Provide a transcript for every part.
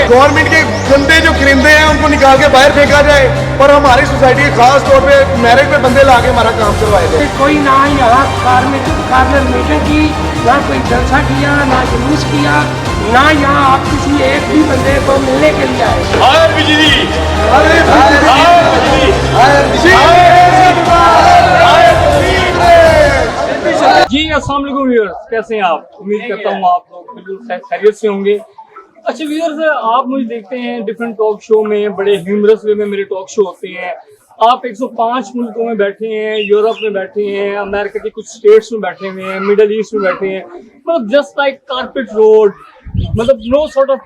Government के गंदे जो क्रिंदे हैं उनको निकाल के बाहर फेंका जाए और हमारी सोसाइटी के खास तौर पे मैरिज पे बंदे ला के हमारा काम करवाए जाए। कोई ना यहाँ कार्नर मीटिंग की, ना कोई जलसा किया, ना जुलूस किया, ना यहाँ आप किसी एक भी बंदे को मिलने के लिए आए। हाय बिजली, जी अस्सलाम वालेकुम व्यूअर्स, कैसे हैं आप? उम्मीद करता हूँ आप लोग बिल्कुल खैरियत से होंगे। अच्छा व्यूअर्स, आप मुझे देखते हैं डिफरेंट टॉक शो में, बड़े ह्यूमरस वे में मेरे टॉक शो होते हैं। आप 105 मुल्कों में बैठे हैं, यूरोप में बैठे हैं, अमेरिका के कुछ स्टेट्स में बैठे हुए हैं, मिडल ईस्ट में बैठे हैं, मतलब जस्ट लाइक कारपेट रोड, मतलब नो सॉर्ट ऑफ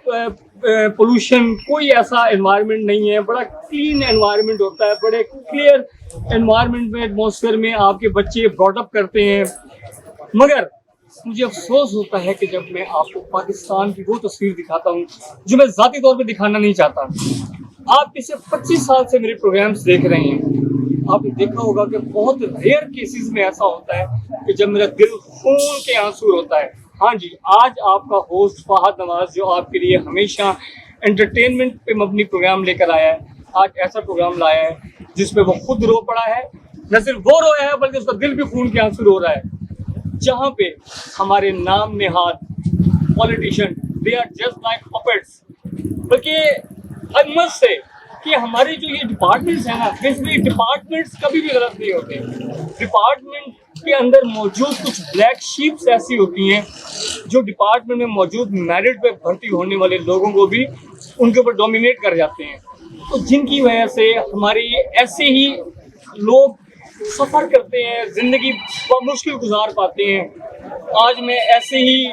पोल्यूशन, कोई ऐसा एनवायरनमेंट नहीं है। बड़ा क्लीन एनवायरनमेंट होता है, बड़े क्लियर एनवायरनमेंट में, एटमॉस्फेयर में आपके बच्चे ब्रॉटअप करते हैं। मगर मुझे अफसोस होता है कि जब मैं आपको पाकिस्तान की वो तस्वीर दिखाता हूँ जो मैं ज़ाती तौर पे दिखाना नहीं चाहता। आप पिछले 25 साल से मेरे प्रोग्राम्स देख रहे हैं, आपने देखा होगा कि बहुत रेयर केसेस में ऐसा होता है कि जब मेरा दिल खून के आंसू होता है। हाँ जी, आज आपका होस्ट फहद नवाज जो आपके लिए हमेशा एंटरटेनमेंट पे मबनी प्रोग्राम लेकर आया है, आज ऐसा प्रोग्राम लाया है जिसमें वो खुद रो पड़ा है। न सिर्फ वो रोया है बल्कि उसका दिल भी खून के आंसू रो रहा है। जहाँ पे हमारे नाम नेहाद politician, they are just like puppets. बल्कि अनमत से कि हमारे जो ये डिपार्टमेंट्स हैं ना, बेसिकली डिपार्टमेंट्स कभी भी गलत नहीं होते। डिपार्टमेंट के अंदर मौजूद कुछ ब्लैक शीप्स ऐसी होती हैं जो डिपार्टमेंट में मौजूद मेरिट पे भर्ती होने वाले लोगों को भी उनके ऊपर डोमिनेट कर जाते हैं। तो जिनकी वजह से हमारे ऐसे ही लोग सफ़र करते हैं, ज़िंदगी मुश्किल गुजार पाते हैं। आज मैं ऐसे ही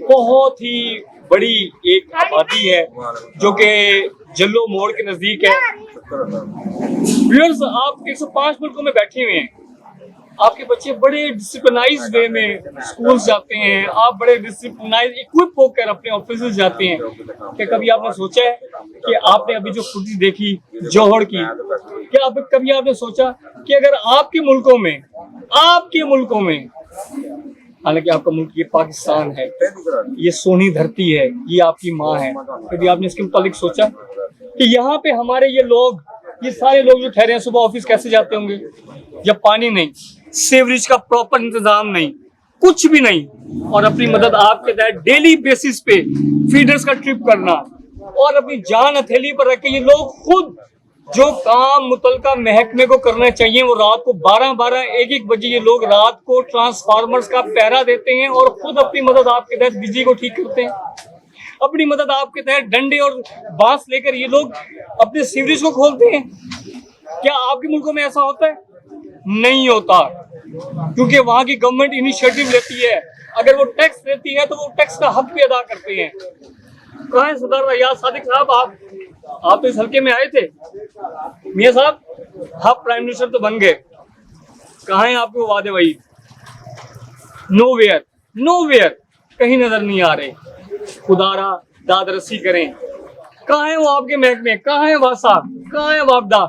बहुत ही बड़ी एक आबादी है जो कि जल्लो मोड़ के नज़दीक है। व्यूअर्स, आप 105 मुल्कों में बैठे हुए हैं, आपके बच्चे बड़े डिसिप्लिनाइज वे में स्कूल जाते हैं, आप बड़े डिसिप्लिनाइज इक्विप होकर अपने ऑफिस जाते हैं। क्या कभी आपने सोचा है कि आपने अभी जो फुटेज देखी जौहर की, क्या कभी आपने सोचा कि अगर आपके मुल्कों में हालांकि आपका मुल्क ये पाकिस्तान है, ये सोनी धरती है, ये आपकी माँ है, कभी आपने इसके मुतालिक सोचा कि यहाँ पे हमारे ये सारे लोग जो ठहरे हैं सुबह ऑफिस कैसे जाते होंगे? या पानी नहीं, सीवरेज का प्रॉपर इंतजाम नहीं, कुछ भी नहीं, और अपनी मदद आपके तहत डेली बेसिस पे फीडर्स का ट्रिप करना और अपनी जान हथेली पर रख के ये लोग खुद जो काम मुतलका महकमे को करना चाहिए वो रात को 12-12, 1-1 बजे ये लोग रात को ट्रांसफार्मर्स का पहरा देते हैं और खुद अपनी मदद आपके तहत बिजली को ठीक करते हैं। अपनी मदद आपके तहत डंडे और बांस लेकर ये लोग अपने सीवरेज को खोलते हैं। क्या आपके मुल्कों में ऐसा होता है? नहीं होता, क्योंकि वहाँ की गवर्नमेंट इनिशिएटिव लेती है। अगर वो टैक्स लेती है तो वो टैक्स का हक भी अदा करते हैं। कहाँ है सरदार रियाज सादिक साहब? आप तो इस हल्के में आए थे मियां साहब, आप प्राइम मिनिस्टर तो बन गए, कहाँ है आपके वादे वही? नोवेयर, कहीं नजर नहीं आ रहे। खुदारा दादरसी करें, कहाँ है वो आपके महकमे? कहाँ है वासा? कहाँ है वापदा?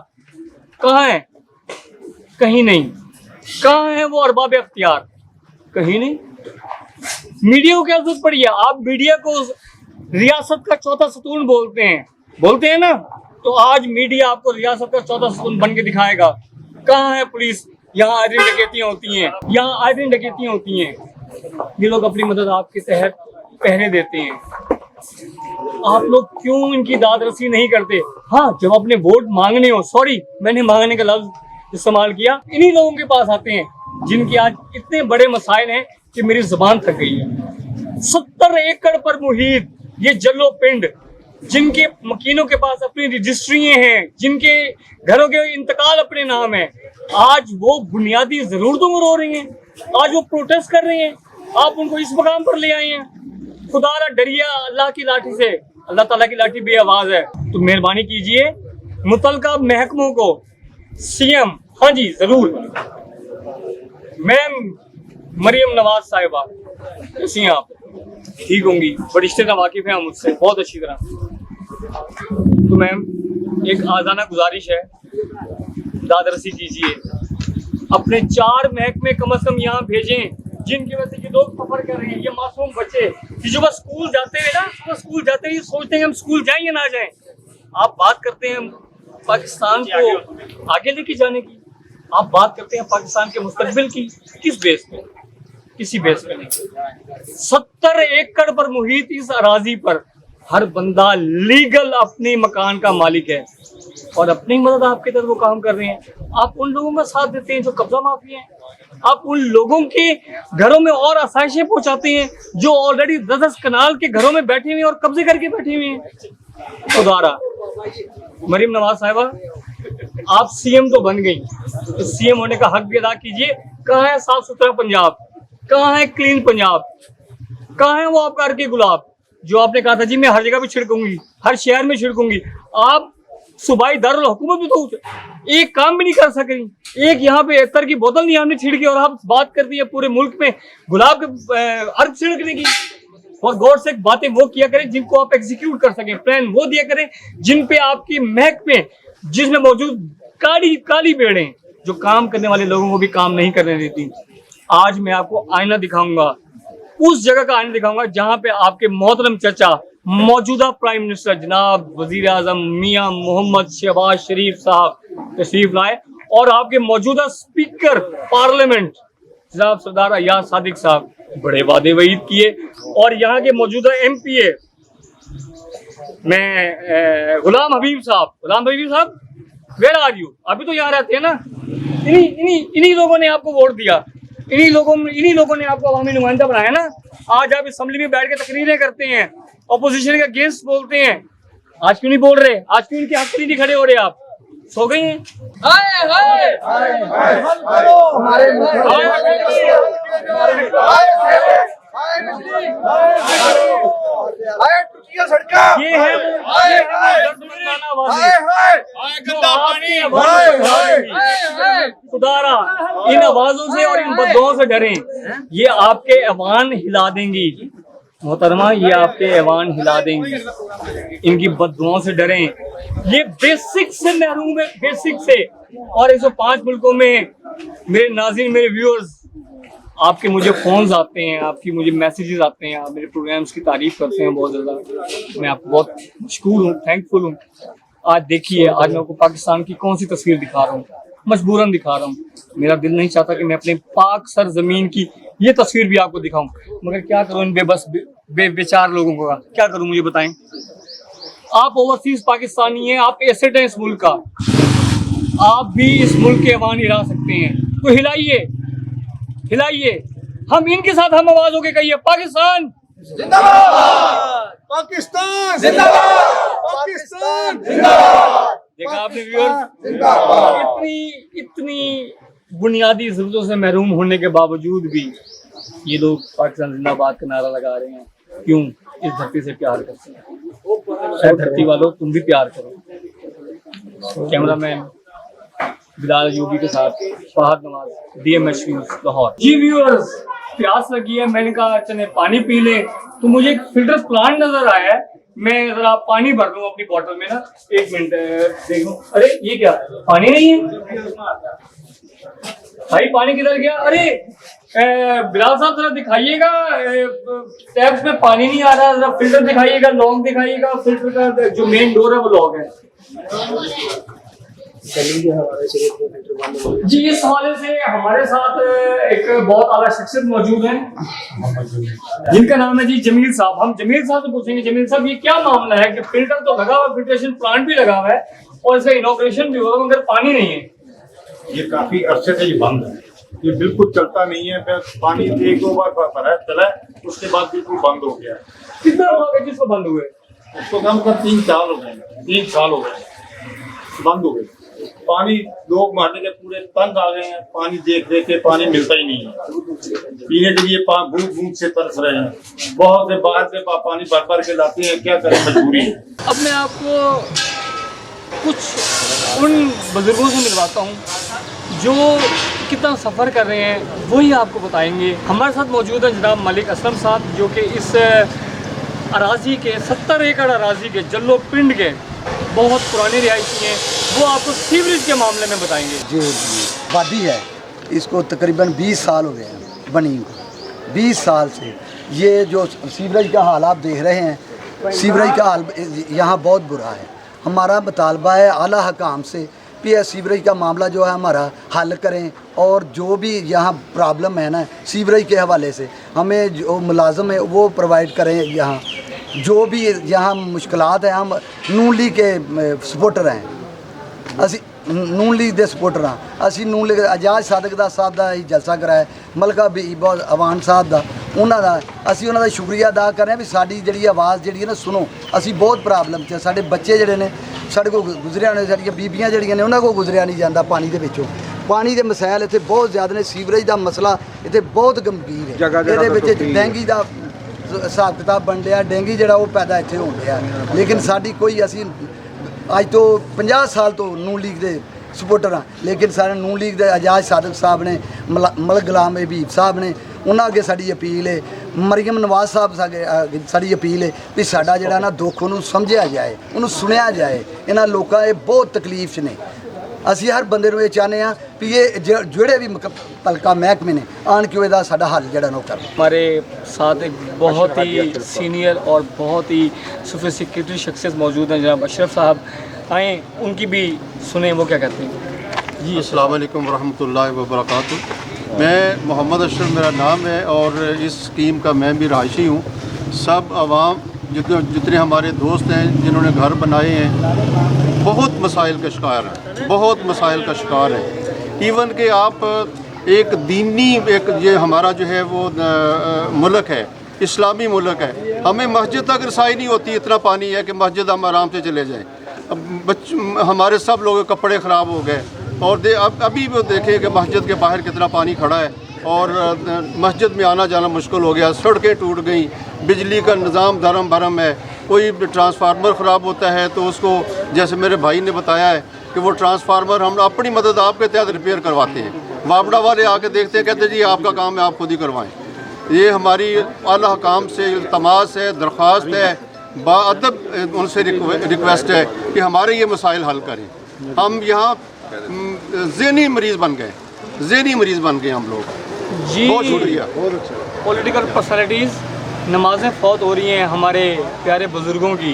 कहाँ है? कहीं नहीं। कहाँ है वो अरबाब अख्तियार? कहीं नहीं। मीडिया को क्या जरूरत पड़ी है? आप मीडिया को रियासत का चौथा सतून बोलते हैं ना, तो आज मीडिया आपको रियासत का चौथा सतून बन के दिखाएगा। कहाँ है पुलिस? यहाँ आयरन डकैतियाँ होती हैं। ये लोग अपनी मदद आपके तहत पहने देते हैं। आप लोग क्यों इनकी दाद रसी नहीं करते? हाँ, जब अपने वोट मांगने हो, सॉरी मैंने मांगने का लफ्ज इस्तेमाल किया, इन्हीं लोगों के पास आते हैं जिनके आज इतने बड़े मसाइल हैं कि मेरी जुबान थक गई है। 70 एकड़ पर मुहित ये जल्लो पिंड, जिनके मकीनों के पास अपनी रजिस्ट्री हैं, जिनके घरों के इंतकाल अपने नाम है, आज वो बुनियादी जरूरतों को रो रही हैं, आज वो प्रोटेस्ट कर रहे हैं। आप उनको इस मकाम पर ले आए हैं। खुदारा डरिया अल्लाह की लाठी से, अल्लाह ताला की लाठी बेआवाज है। तो मेहरबानी कीजिए मुतलका महकमों को, सीएम, हाँ जी जरूर, मैम मरियम नवाज साहिबा, कैसी हैं आप? ठीक होंगी, बड़ी रिश्ते वाकिफ हैं मुझसे बहुत अच्छी तरह। तो मैम एक आजाना गुजारिश है, दादरसी कीजिए, अपने 4 महकमे कम से कम यहाँ भेजें जिनकी वजह से ये लोग सफर कर रहे हैं, ये मासूम बच्चे कि जो बस स्कूल जाते हैं ना, सुबह स्कूल जाते हैं, ये सोचते हैं हम स्कूल जाएं या ना जाएं। आप बात करते हैं पाकिस्तान को आगे लेके जाने की, आप बात करते हैं पाकिस्तान के मुस्तकबिल की, किस बेस पे? किसी बेस पे नहीं। 70 एकड़ पर मुहित इस अराजी पर हर बंदा लीगल अपने मकान का मालिक है और अपनी मदद आपके तरफ वो काम कर रहे हैं। आप उन लोगों का साथ देते हैं जो कब्जा माफी हैं, आप उन लोगों के घरों में और आसाइशें पहुंचाते हैं जो ऑलरेडी 10-10 कनाल के घरों में बैठे हुए हैं और कब्जे करके बैठे हुए हैं। खुदारा मरीम नवाज साहिबा, आप सीएम तो बन गई, तो सीएम होने का हक भी अदा कीजिए। कहाँ है साफ सुथरा पंजाब, कहाँ है क्लीन पंजाब, कहाँ है वो आपका अर्के गुलाब जो आपने कहा था जी मैं हर जगह पे छिड़कूंगी, हर शहर में छिड़कूंगी। आप सूबाई दारुल हुकूमत भी तो एक काम भी नहीं कर सके, एक यहाँ पे इतर की बोतल नहीं आपने छिड़की और आप बात करती है पूरे मुल्क में गुलाब के अर्क छिड़कने की। और गौर से बातें वो किया करें जिनको आप एग्जीक्यूट कर सकें, प्लान वो दिया करें जिन पे आपकी महक में जिसमें मौजूद काली पेड़ें जो काम करने वाले लोगों को भी काम नहीं करने देती। आज मैं आपको आईना दिखाऊंगा, उस जगह का आईना दिखाऊंगा जहां पे आपके मोहतरम चचा मौजूदा प्राइम मिनिस्टर जनाब वजीर आजम मियां मोहम्मद शहबाज शरीफ साहब तशरीफ लाए और आपके मौजूदा स्पीकर पार्लियामेंट जनाब सरदार अयाज सादिक साहब बड़े वादे वईद किए और यहाँ के मौजूदा MPA मैं गुलाम हबीब साहब वेयर आर यू, अभी तो यहाँ रहते हैं ना। इन्हीं लोगों ने आपको वोट दिया, इन्हीं लोगों ने आपको अवामी नुमाइंदा बनाया ना। आज आप असेंबली में बैठ के तकरीरें करते हैं, अपोजिशन के अगेंस्ट बोलते हैं। आज क्यों नहीं बोल रहे, आज क्यों इनके हक के लिए नहीं खड़े हो रहे? आप सो गए हैं? ये है खुदारा, इन आवाजों से और इन बददुआओं से डरें, ये आपके ऐवान हिला देंगी मोहतरमा, ये आपके ऐवान हिला देंगी। इनकी बददुआओं से डरें, ये बेसिक से महरूम है, बेसिक से। और 105 मुल्कों में मेरे नाज़रीन, मेरे व्यूअर्स, आपके मुझे फोन्स आते हैं, आपकी मुझे मैसेजेस आते हैं, आप मेरे प्रोग्राम्स की तारीफ करते हैं बहुत ज़्यादा। मैं आपको बहुत मशकूर हूँ, थैंकफुल हूँ। आज देखिए, आज मैं आपको पाकिस्तान की कौन सी तस्वीर दिखा रहा हूँ, मजबूरन दिखा रहा हूँ। मेरा दिल नहीं चाहता कि मैं अपने पाक सर जमीन की ये तस्वीर भी आपको दिखाऊं, मगर क्या करूं इन बेबस बेचार लोगों का, क्या करूं मुझे बताएं। आप ओवरसीज पाकिस्तानी हैं, आप एसेट हैं इस मुल्क का, आप भी इस मुल्क के ऐवान हिला सकते हैं, तो हिलाइए, हम इनके साथ हम आवाज होके कहिए पाकिस्तान जिंदाबाद, पाकिस्तान जिंदाबाद, पाकिस्तान जिंदाबाद। देखा आपने व्यूअर्स, इतनी बुनियादी जरूरतों से महरूम होने के बावजूद भी ये लोग पाकिस्तान जिंदाबाद का नारा लगा रहे हैं। क्यों? इस धरती से प्यार करते हैं। शायद धरती वालों तुम भी प्यार करो। कैमरामैन बिलाल यूबी के साथ फहद नवाज, DMH न्यूज़ लाहौर। जी व्यूअर्स, प्यास लगी है, मैंने कहा चले पानी पी ले, तो मुझे एक फिल्टर प्लांट नजर आया है। मैं जरा पानी भर लूं अपनी बोतल में ना, 1 मिनट देख लूं। अरे ये क्या, पानी नहीं है भाई, पानी किधर गया? अरे बिलाल साहब जरा दिखाइएगा, टैप्स में पानी नहीं आ रहा, जरा फिल्टर दिखाइएगा, लॉक दिखाइएगा। फिल्टर का जो मेन डोर है वो लॉक है जी। इस हवाले से हमारे साथ एक बहुत आला शख्सियत मौजूद है जिनका नाम है जी जमील साहब। हम जमील साहब से पूछेंगे, जमील साहब ये क्या मामला है कि फिल्टर तो लगा हुआ, फिल्ट्रेशन प्लांट भी लगा हुआ है और इसका इनॉग्रेशन भी हुआ मगर पानी नहीं है? ये काफी अरसे से ये बंद है, ये बिल्कुल चलता नहीं है। पानी 1-2 बार भरा चला, उसके बाद बिल्कुल बंद हो गया। कितना हो गया जिसको बंद हुए? उसको कम कर 3 साल हो गए, 3 साल हो गए बंद हो गए। पानी लोग मारने के पूरे तंग आ गए हैं, पानी देख के पानी मिलता ही नहीं है। पीने के लिए बूंद से तरस रहे हैं। बहुत से बाहर से पानी भर के लाते हैं, क्या करें, मजबूरी है। अब मैं आपको कुछ उन बुजुर्गों से मिलवाता हूँ जो कितना सफ़र कर रहे हैं, वही आपको बताएंगे। हमारे साथ मौजूद है जनाब मलिक असलम साहब, जो कि इस अराजी के 70 एकड़ अराजी के जल्लो पिंड के बहुत पुराने रिहायशी हैं, वो आपको सीवरेज के मामले में बताएंगे। जी वादी है, इसको तकरीबन 20 साल हो गए हैं बनी। 20 साल से ये जो सीवरेज का हाल आप देख रहे हैं, सीवरेज का हाल यहाँ बहुत बुरा है। हमारा मुतालबा है आला हकाम से कि यह सीवरेज का मामला जो है हमारा हल करें, और जो भी यहाँ प्रॉब्लम है ना सीवरेज के हवाले से हमें जो मुलाजम है वो प्रोवाइड करें। यहाँ जो भी यहाँ मुश्किलात हैं, हम नून लीग के सपोर्टर हैं, ਅਸੀਂ ਨੂਨ ਲੀਗ ਦੇ ਸਪੋਰਟਰ ਹਾਂ। ਅਸੀਂ ਨੂਨ ਲੀਗ ਆਜ਼ਾਦ ਸਾਦਕ ਦਾ ਸਾਹਿਬ ਦਾ ਹੀ ਜਲਸਾ ਕਰਾਇਆ, ਮਲਕਾ ਬੀਬਾ ਅਵਾਨ ਸਾਹਿਬ ਦਾ, ਉਹਨਾਂ ਦਾ ਅਸੀਂ ਉਹਨਾਂ ਦਾ ਸ਼ੁਕਰੀਆ ਅਦਾ ਕਰ ਰਹੇ ਹਾਂ ਵੀ ਸਾਡੀ ਜਿਹੜੀ ਆਵਾਜ਼ ਜਿਹੜੀ ਹੈ ਨਾ ਸੁਣੋ। ਅਸੀਂ ਬਹੁਤ ਪ੍ਰੋਬਲਮ 'ਚ, ਸਾਡੇ ਬੱਚੇ ਜਿਹੜੇ ਨੇ ਸਾਡੇ ਕੋਲ ਗੁਜ਼ਰਿਆ ਨੇ, ਸਾਡੀਆਂ ਬੀਬੀਆਂ ਜਿਹੜੀਆਂ ਨੇ ਉਹਨਾਂ ਕੋਲ ਗੁਜ਼ਰਿਆ ਨਹੀਂ ਜਾਂਦਾ ਪਾਣੀ ਦੇ ਵਿੱਚੋਂ। ਪਾਣੀ ਦੇ ਮਸਾਇਲ ਇੱਥੇ ਬਹੁਤ ਜ਼ਿਆਦਾ ਨੇ, ਸੀਵਰੇਜ ਦਾ ਮਸਲਾ ਇੱਥੇ ਬਹੁਤ ਗੰਭੀਰ ਹੈ। ਇਹਦੇ ਵਿੱਚ ਡੈਂਗੀ ਦਾ ਹਿਸਾਬ ਕਿਤਾਬ ਬਣ ਰਿਹਾ, ਡੈਂਗੀ ਜਿਹੜਾ ਉਹ ਪੈਦਾ ਇੱਥੇ ਹੋਣ ਡਿਆ, ਲੇਕਿਨ ਸਾਡੀ ਕੋਈ ਅਸੀਂ ਅੱਜ ਤੋਂ 50 ਸਾਲ ਤੋਂ ਨੂਨ ਲੀਗ ਦੇ ਸਪੋਰਟਰ ਹਾਂ, ਲੇਕਿਨ ਸਾਰੇ ਨੂਨ ਲੀਗ ਦੇ ਆਜ਼ਾਦ ਸਾਦਕ ਸਾਹਿਬ ਨੇ, ਮਲਕ ਗੁਲਾਮ ਹਬੀਬ ਸਾਹਿਬ ਨੇ, ਉਹਨਾਂ ਅੱਗੇ ਸਾਡੀ ਅਪੀਲ ਹੈ, ਮਰੀਮ ਨਵਾਜ਼ ਸਾਹਿਬ ਸਾਡੀ ਅਪੀਲ ਹੈ ਵੀ ਸਾਡਾ ਜਿਹੜਾ ਨਾ ਦੁੱਖ ਉਹਨੂੰ ਸਮਝਿਆ ਜਾਏ, ਉਹਨੂੰ ਸੁਣਿਆ ਜਾਏ। ਇਹਨਾਂ ਲੋਕਾਂ ਇਹ ਬਹੁਤ ਤਕਲੀਫ 'ਚ ਨੇ। ਅਸੀਂ ਹਰ ਬੰਦੇ ਨੂੰ ਇਹ ਚਾਹੁੰਦੇ ਹਾਂ ਵੀ ਇਹ ਜਿਹੜੇ ਵੀ ਤਲਕਾ ਮਹਿਕਮੇ ਨੇ ਆਣ ਕੇ ਇਹਦਾ ਸਾਡਾ ਹੱਲ ਜਿਹੜਾ ਨਾ ਉਹ ਕਰਨ। हमारे साथ एक बहुत ही सीनियर और बहुत ही सोफिस्टिकेटेड शख्सियत मौजूद हैं, जनाब अशरफ साहब, आए उनकी भी सुने वो क्या कहते हैं। जी अस्सलाम वालेकुम रहमतुल्लाहि व बरकातुहू। मैं मोहम्मद अशरफ मेरा नाम है और इस स्कीम का मैं भी रहायशी हूँ। सब आवाम जितने हमारे दोस्त हैं जिन्होंने घर बनाए हैं बहुत मसाइल का शिकार हैं, बहुत मसाइल का शिकार हैं। इवन कि आप एक दीनी एक ये हमारा जो है वो मुल्क है, इस्लामी मुल्क है, हमें मस्जिद तक रसाई नहीं होती, इतना पानी है कि मस्जिद हम आराम से चले जाएं। अब हमारे सब लोगों के कपड़े ख़राब हो गए और अभी भी देखें कि मस्जिद के बाहर कितना पानी खड़ा है और मस्जिद में आना जाना मुश्किल हो गया, सड़कें टूट गई, बिजली का निज़ाम धर्म भरम है। कोई ट्रांसफार्मर ख़राब होता है तो उसको, जैसे मेरे भाई ने बताया है कि वो ट्रांसफार्मर हम अपनी मदद आपके तहत रिपेयर करवाते हैं, वापडा वाले आके देखते हैं, कहते हैं जी आपका काम है आप खुद ही करवाएं। ये हमारी आला हकाम से इल्तमास है, दरख्वास्त है, बाअदब उनसे रिक्वेस्ट है कि हमारे ये मसाइल हल करें। हम यहाँ ज़हनी मरीज़ बन गए, ज़हनी मरीज़ बन गए हम लोग। जी बहुत शुक्रिया। पॉलिटिकल पर्सनैलिटीज़, नमाज़ें फौत हो रही हैं हमारे प्यारे बुज़ुर्गों की,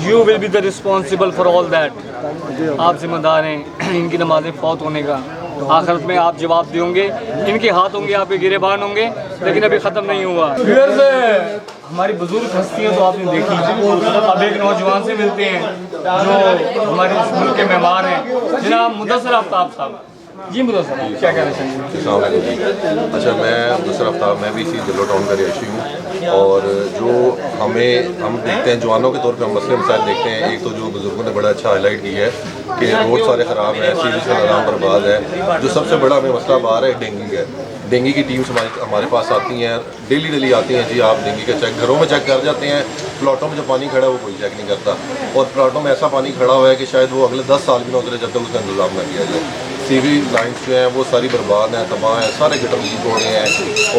you will be the responsible for all that. आप जिम्मेदार हैं इनकी नमाज़ें फौत होने का, आखिरत में आप जवाब देंगे, इनके हाथ होंगे, आपके गिरेबान होंगे, लेकिन अभी ख़त्म नहीं हुआ। हमारी बुजुर्ग हस्तियाँ तो आपने देखी, अब एक नौजवान से मिलते हैं जो हमारे इस मुल्क के मेहमान हैं, जनाब मुदस्सिर आफ्ताब साहब। जी मुदस्सिर क्या कहना चाहिए? अच्छा, मैं मुदस्सिर आफ्ताब, मैं भी इसी दिल्लो टाउन का रिहायशी हूँ। और जो हम देखते हैं जवानों के तौर पर हम मसले मसाइल देखते हैं, एक तो जो बुज़ुर्गों ने बड़ा अच्छा हाईलाइट किया है कि रोड सारे ख़राब हैं, सीरीज का निज़ाम बर्बाद है। जो सबसे बड़ा हमें मसला बाहर है डेंगू का। डेंगू की टीम्स हमारे पास आती हैं, डेली आती हैं, जी आप डेंगू का चेक घरों में चेक कर जाते हैं, प्लाटों में जो पानी खड़ा है वो कोई चेक नहीं करता, और प्लाटों में ऐसा पानी खड़ा हुआ है कि शायद वो अगले 10 साल भी ना उतरे जब तक उसका इंतजाम ना किया जाए। सीवरेज लाइन्स जो हैं वो सारी बर्बाद हैं, तबाह हैं, सारे गटर लीक हो रहे हैं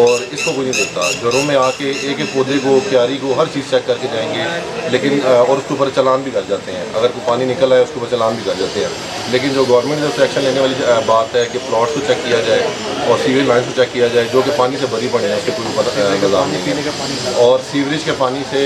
और इसको कोई नहीं देखता। घरों में आके एक एक पौधे को, क्यारी को, हर चीज़ चेक करके जाएंगे, लेकिन और उसके ऊपर चालान भी कर जाते हैं। अगर कोई पानी निकल आए उसके ऊपर चालान भी कर जाते हैं। लेकिन जो गवर्नमेंट ने एक्शन लेने वाली बात है कि प्लॉट्स को चेक किया जाए और सीवरेज लाइन्स को चेक किया जाए जो कि पानी से भरी पड़ी हैं, उसके कोई इंतजाम नहीं है। और सीवरेज के पानी से,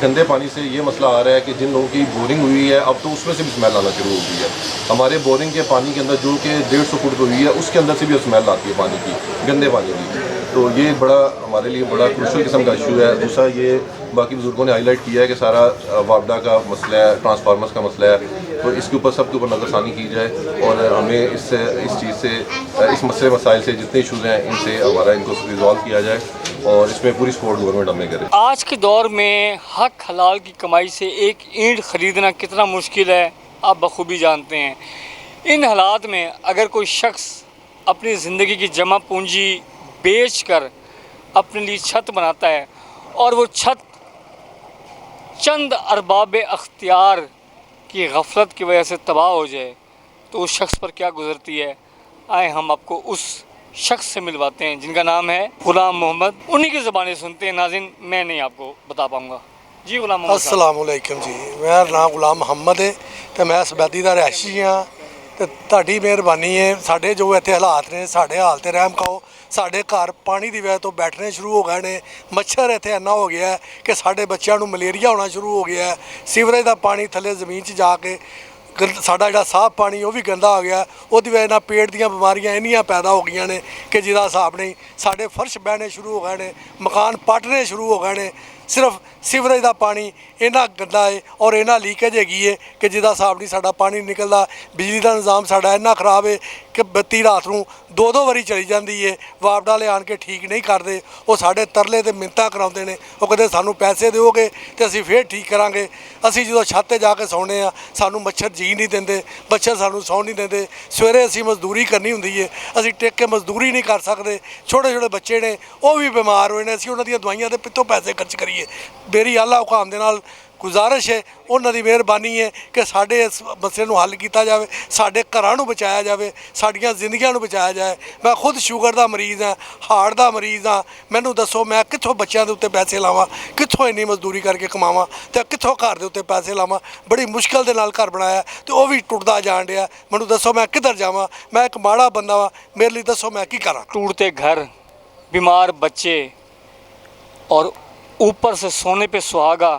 गंदे पानी से ये मसला आ रहा है कि जिन लोगों की बोरिंग हुई है अब तो उसमें से भी स्मेल आना शुरू हो गई है। हमारे बोरिंग के पानी के अंदर जो कि 150 फुट पे हुई है उसके अंदर से भी स्मेल आती है पानी की, गंदे पानी की। तो ये बड़ा हमारे लिए बड़ा क्रूशल किस्म का इशू है। दूसरा ये बाकी बुजुर्गों ने हाईलाइट किया है कि सारा वापडा का मसला है, ट्रांसफार्मर्स का मसला है, तो इसके ऊपर सबके ऊपर नज़रसानी की जाए और हमें इस चीज़ से, इस मसले मसाइल से जितने इशूज़ हैं इनसे हमारा इनको रिजॉल्व किया जाए और इसमें पूरी सपोर्ट गवर्नमेंट हमें करे। आज के दौर में हक हलाल की कमाई से एक ईंट ख़रीदना कितना मुश्किल है आप बखूबी जानते हैं। इन हालात में अगर कोई शख्स अपनी ज़िंदगी की जमा पूंजी बेचकर अपने लिए छत बनाता है और वो छत चंद अरबाब अख्तियार की गफलत की वजह से तबाह हो जाए तो उस शख्स पर क्या गुजरती है, आए हम आपको उस शख्स से मिलवाते हैं जिनका नाम है गुलाम मोहम्मद। उन्हीं की ज़बानी सुनते हैं नाज़रीन, मैं नहीं आपको बता पाऊँगा। जी गुलाम मोहम्मद। अस्सलाम वालेकुम जी, मेरा नाम गुलाम मोहम्मद है तो मैं सब्बैदी दा रहायशी हाँ। ਤੇ ਤੁਹਾਡੀ ਮਿਹਰਬਾਨੀ ਹੈ। ਸਾਡੇ ਜੋ ਇੱਥੇ ਹਾਲਾਤ ਨੇ, ਸਾਡੇ ਹਾਲ ਤੇ ਰਹਿਮ ਖਾਓ। ਸਾਡੇ ਘਰ ਪਾਣੀ ਦੀ ਵਜ੍ਹਾ ਤੋਂ ਬੈਠਣੇ ਸ਼ੁਰੂ ਹੋ ਗਏ ਨੇ। ਮੱਛਰ ਇੱਥੇ ਇੰਨਾ ਹੋ ਗਿਆ ਹੈ ਕਿ ਸਾਡੇ ਬੱਚਿਆਂ ਨੂੰ ਮਲੇਰੀਆ ਹੋਣਾ ਸ਼ੁਰੂ ਹੋ ਗਿਆ ਹੈ। ਸੀਵਰੇਜ ਦਾ ਪਾਣੀ ਥੱਲੇ ਜ਼ਮੀਨ 'ਚ ਜਾ ਕੇ ਸਾਡਾ ਜਿਹੜਾ ਸਾਫ਼ ਪਾਣੀ ਉਹ ਵੀ ਗੰਦਾ ਹੋ ਗਿਆ। ਉਹਦੀ ਵਜ੍ਹਾ ਨਾਲ ਪੇਟ ਦੀਆਂ ਬਿਮਾਰੀਆਂ ਇੰਨੀਆਂ ਪੈਦਾ ਹੋ ਗਈਆਂ ਨੇ ਕਿ ਜਿਹਦਾ ਹਿਸਾਬ ਨਹੀਂ। ਸਾਡੇ ਫਰਸ਼ ਬਹਿਣੇ ਸ਼ੁਰੂ ਹੋ ਗਏ ਨੇ, ਮਕਾਨ ਪੱਟਣੇ ਸ਼ੁਰੂ ਹੋ ਗਏ ਨੇ। ਸਿਰਫ ਸੀਵਰੇਜ ਦਾ ਪਾਣੀ ਇੰਨਾ ਗੰਦਾ ਹੈ ਔਰ ਇੰਨਾ ਲੀਕੇਜ ਹੈਗੀ ਹੈ ਕਿ ਜਿਹਦਾ ਹਿਸਾਬ ਨਹੀਂ। ਸਾਡਾ ਪਾਣੀ ਨਿਕਲਦਾ, ਬਿਜਲੀ ਦਾ ਨਿਜ਼ਾਮ ਸਾਡਾ ਇੰਨਾ ਖਰਾਬ ਹੈ ਕਿ ਬੱਤੀ ਰਾਤ ਨੂੰ 2-2 ਵਾਰੀ ਚਲੀ ਜਾਂਦੀ ਹੈ। ਵਾਪਡਾ ਵਾਲੇ ਆਣ ਕੇ ਠੀਕ ਨਹੀਂ ਕਰਦੇ। ਉਹ ਸਾਡੇ ਤਰਲੇ ਤੇ ਮਿੰਨਤਾਂ ਕਰਾਉਂਦੇ ਨੇ। ਉਹ ਕਹਿੰਦੇ ਸਾਨੂੰ ਪੈਸੇ ਦਿਓਗੇ ਤੇ ਅਸੀਂ ਫੇਰ ਠੀਕ ਕਰਾਂਗੇ। ਅਸੀਂ ਜਦੋਂ ਛੱਤ ਤੇ ਜਾ ਕੇ ਸੌਂਦੇ ਆ, ਸਾਨੂੰ ਮੱਛਰ ਜੀ ਨਹੀਂ ਦਿੰਦੇ, ਮੱਛਰ ਸਾਨੂੰ ਸੌਣ ਨਹੀਂ ਦਿੰਦੇ। ਸਵੇਰੇ ਅਸੀਂ ਮਜ਼ਦੂਰੀ ਕਰਨੀ ਹੁੰਦੀ ਹੈ, ਅਸੀਂ ਟਿਕ ਕੇ ਮਜ਼ਦੂਰੀ ਨਹੀਂ ਕਰ ਸਕਦੇ। ਛੋਟੇ ਛੋਟੇ ਬੱਚੇ ਨੇ, ਉਹ ਵੀ ਬਿਮਾਰ ਹੋਏ ਨੇ। ਅਸੀਂ ਉਹਨਾਂ ਦੀਆਂ ਦਵਾਈਆਂ ਤੇ ਪਿੱਤੋਂ ਪੈਸੇ ਖਰਚ ਕਰੀਏ। ਮੇਰੀ ਆਲਾ ਹੁਕਾਮ ਦੇ ਨਾਲ ਗੁਜ਼ਾਰਿਸ਼ ਹੈ, ਉਹਨਾਂ ਦੀ ਮਿਹਰਬਾਨੀ ਹੈ ਕਿ ਸਾਡੇ ਇਸ ਮਸਲੇ ਨੂੰ ਹੱਲ ਕੀਤਾ ਜਾਵੇ, ਸਾਡੇ ਘਰਾਂ ਨੂੰ ਬਚਾਇਆ ਜਾਵੇ, ਸਾਡੀਆਂ ਜ਼ਿੰਦਗੀਆਂ ਨੂੰ ਬਚਾਇਆ ਜਾਏ। ਮੈਂ ਖੁਦ ਸ਼ੂਗਰ ਦਾ ਮਰੀਜ਼ ਹਾਂ, ਹਾਰਟ ਦਾ ਮਰੀਜ਼ ਹਾਂ। ਮੈਨੂੰ ਦੱਸੋ ਮੈਂ ਕਿੱਥੋਂ ਬੱਚਿਆਂ ਦੇ ਉੱਤੇ ਪੈਸੇ ਲਾਵਾਂ, ਕਿੱਥੋਂ ਇੰਨੀ ਮਜ਼ਦੂਰੀ ਕਰਕੇ ਕਮਾਵਾਂ ਤੇ ਕਿੱਥੋਂ ਘਰ ਦੇ ਉੱਤੇ ਪੈਸੇ ਲਾਵਾਂ। ਬੜੀ ਮੁਸ਼ਕਲ ਦੇ ਨਾਲ ਘਰ ਬਣਾਇਆ ਤੇ ਉਹ ਵੀ ਟੁੱਟਦਾ ਜਾਣ ਡਿਆ। ਮੈਨੂੰ ਦੱਸੋ ਮੈਂ ਕਿੱਧਰ ਜਾਵਾਂ? ਮੈਂ ਇੱਕ ਮਾੜਾ ਬੰਦਾ ਵਾਂ, ਮੇਰੇ ਲਈ ਦੱਸੋ ਮੈਂ ਕੀ ਕਰਾਂ? टूटते घर, बीमार बच्चे और ऊपर से सोने पे सुहागा।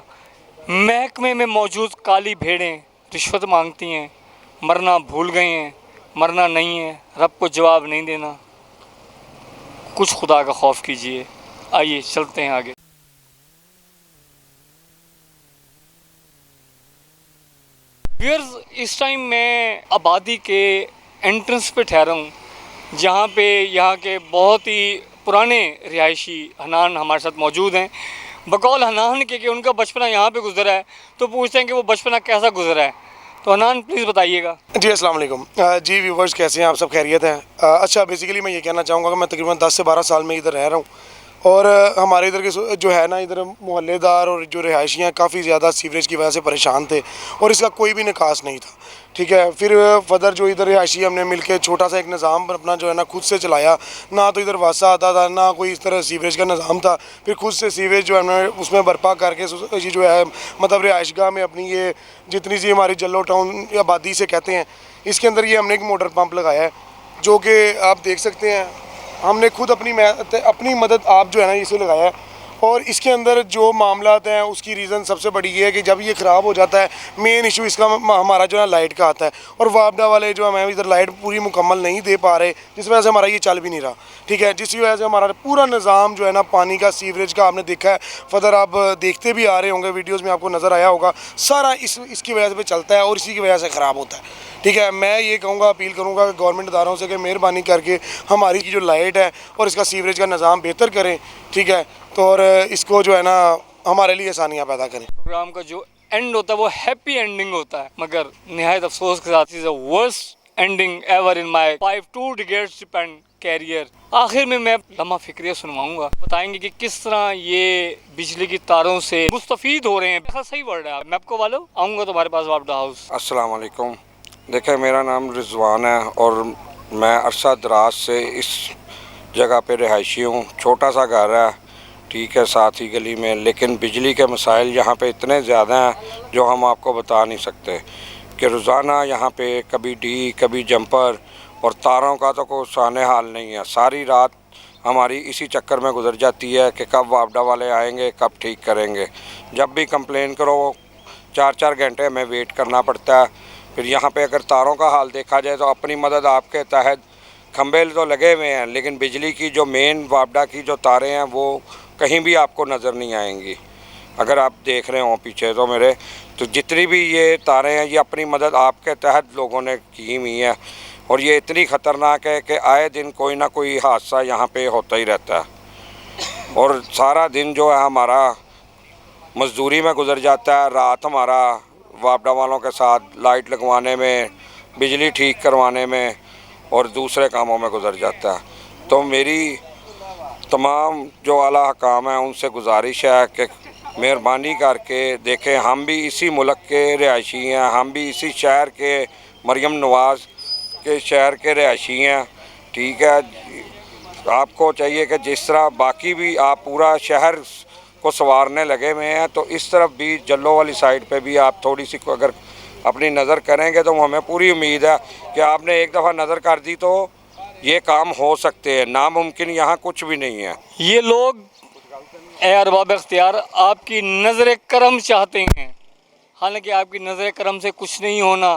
महकमे में मौजूद काली भेड़ें रिश्वत मांगती हैं। मरना भूल गए हैं, मरना नहीं है, रब को जवाब नहीं देना। कुछ खुदा का खौफ कीजिए। आइए चलते हैं आगे। व्यूअर्स, इस टाइम मैं आबादी के एंट्रेंस पे ठहरा हूँ, जहाँ पे यहाँ के बहुत ही पुराने रिहायशी हनान हमारे साथ मौजूद हैं। बकौल हनान के कि उनका बचपना यहाँ पे गुजरा है, तो पूछते हैं कि वो बचपना कैसा गुजरा है। तो हनान प्लीज़ बताइएगा। जी अस्सलाम वालेकुम। जी व्यूवर्स, कैसे हैं आप सब? खैरियत हैं? अच्छा, बेसिकली मैं ये कहना चाहूँगा कि मैं तकरीबन 10 से 12 साल में इधर रह रहा हूँ और हमारे इधर के जो है ना, इधर मोहल्लेदार और जो रिहायशी हैं काफ़ी ज़्यादा सीवरेज की वजह से परेशान थे और इसका कोई भी निकास नहीं था। ठीक है, फिर फदर जो इधर रिहायशी हमने मिलके छोटा सा एक निज़ाम अपना जो है ना खुद से चलाया। ना तो इधर वासा आता था, ना कोई इस तरह सीवरेज का निज़ाम था। फिर खुद से सीवरेज जो है हमने उसमें बर्पा करके ये जो है मतलब रिहायशगाह में अपनी ये जितनी सी हमारी जल्लो टाउन आबादी से कहते हैं, इसके अंदर ये हमने एक मोटर पंप लगाया है जो कि आप देख सकते हैं। हमने खुद अपनी मदद आप जो है ना इसे लगाया है और इसके अंदर जो मामलात हैं उसकी रीज़न सबसे बड़ी ये है कि जब ये ख़राब हो जाता है, मेन इशू इसका हमारा जो है लाइट का आता है और वापडा वाले जो हमें इधर लाइट पूरी मुकम्मल नहीं दे पा रहे, जिस वजह से हमारा ये चल भी नहीं रहा। ठीक है, जिस वजह से हमारा पूरा निज़ाम जो है ना पानी का, सीवरेज का आपने देखा है। फदर आप देखते भी आ रहे होंगे, वीडियोज़ में आपको नज़र आया होगा, सारा इसकी वजह से चलता है और इसी की वजह से ख़राब होता है। ठीक है, मैं ये कहूँगा, अपील करूँगा कि गवर्नमेंट इदारों से कि मेहरबानी करके हमारी जो लाइट है और इसका सीवरेज का निज़ाम बेहतर करें। ठीक है, तो और इसको जो है ना हमारे लिए आसानियाँ पैदा करें। प्रोग्राम का जो एंड होता है वो हैप्पी एंडिंग होता है, मगर निहायत अफसोस के साथ is the worst ending ever in my 2 decades spent career. आखिर में मैं लम्हा फिक्रिया सुनवाऊंगा, बताएंगे कि किस तरह ये बिजली की तारों से मुस्तफीद हो रहे हैं। सही वर्ड है, मैं आपको वालों आऊँगा तुम्हारे पास वापडा हाउस। अस्सलाम वालेकुम। देखें, मेरा नाम रिजवान है और मैं अरसा दराज से इस जगह पे रिहायशी हूँ। छोटा सा घर है, ठीक है, साथ ही गली में, लेकिन बिजली के मसाइल यहाँ पे इतने ज़्यादा हैं जो हम आपको बता नहीं सकते कि रोज़ाना यहाँ पे कभी डी, कभी जंपर और तारों का तो कोई साने हाल नहीं है। सारी रात हमारी इसी चक्कर में गुजर जाती है कि कब वापडा वाले आएंगे, कब ठीक करेंगे। जब भी कंप्लेन करो 4-4 घंटे हमें वेट करना पड़ता है। फिर यहाँ पे अगर तारों का हाल देखा जाए तो अपनी मदद आपके तहत खंभे तो लगे हुए हैं, लेकिन बिजली की जो मेन वापडा की जो तारें हैं वो कहीं भी आपको नज़र नहीं आएंगी। अगर आप देख रहे हो पीछे तो मेरे, तो जितनी भी ये तारें हैं ये अपनी मदद आपके तहत लोगों ने की हुई है और ये इतनी ख़तरनाक है कि आए दिन कोई ना कोई हादसा यहाँ पे होता ही रहता है और सारा दिन जो है हमारा मजदूरी में गुजर जाता है। रात हमारा वापडा वालों के साथ लाइट लगवाने में, बिजली ठीक करवाने में और दूसरे कामों में गुजर जाता है। तो मेरी तमाम जो आला हकाम हैं उनसे गुजारिश है कि मेहरबानी करके देखें, हम भी इसी मुल्क के रिहायशी हैं, हम भी इसी शहर के मरियम नवाज़ के शहर के रिहायशी हैं। ठीक है, आपको चाहिए कि जिस तरह बाकी भी आप पूरा शहर को संवारने लगे हुए हैं तो इस तरफ भी जल्लो वाली साइड पे भी आप थोड़ी सी अगर अपनी नज़र करेंगे तो हमें पूरी उम्मीद है कि आपने एक दफ़ा नज़र कर दी तो ये काम हो सकते हैं, नामुमकिन यहाँ कुछ भी नहीं है। ये लोग ए अरबाब इख्तियार आपकी नज़र करम चाहते हैं, हालांकि आपकी नज़र करम से कुछ नहीं होना,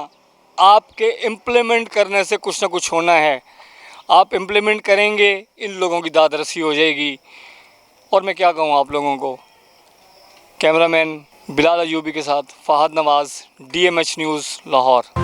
आपके इम्प्लीमेंट करने से कुछ ना कुछ होना है। आप इम्प्लीमेंट करेंगे, इन लोगों की दाद रसी हो जाएगी। और मैं क्या कहूँ आप लोगों को। कैमरामैन बिलाल अयूबी के साथ फ़हद नवाज़, DMH न्यूज़ लाहौर।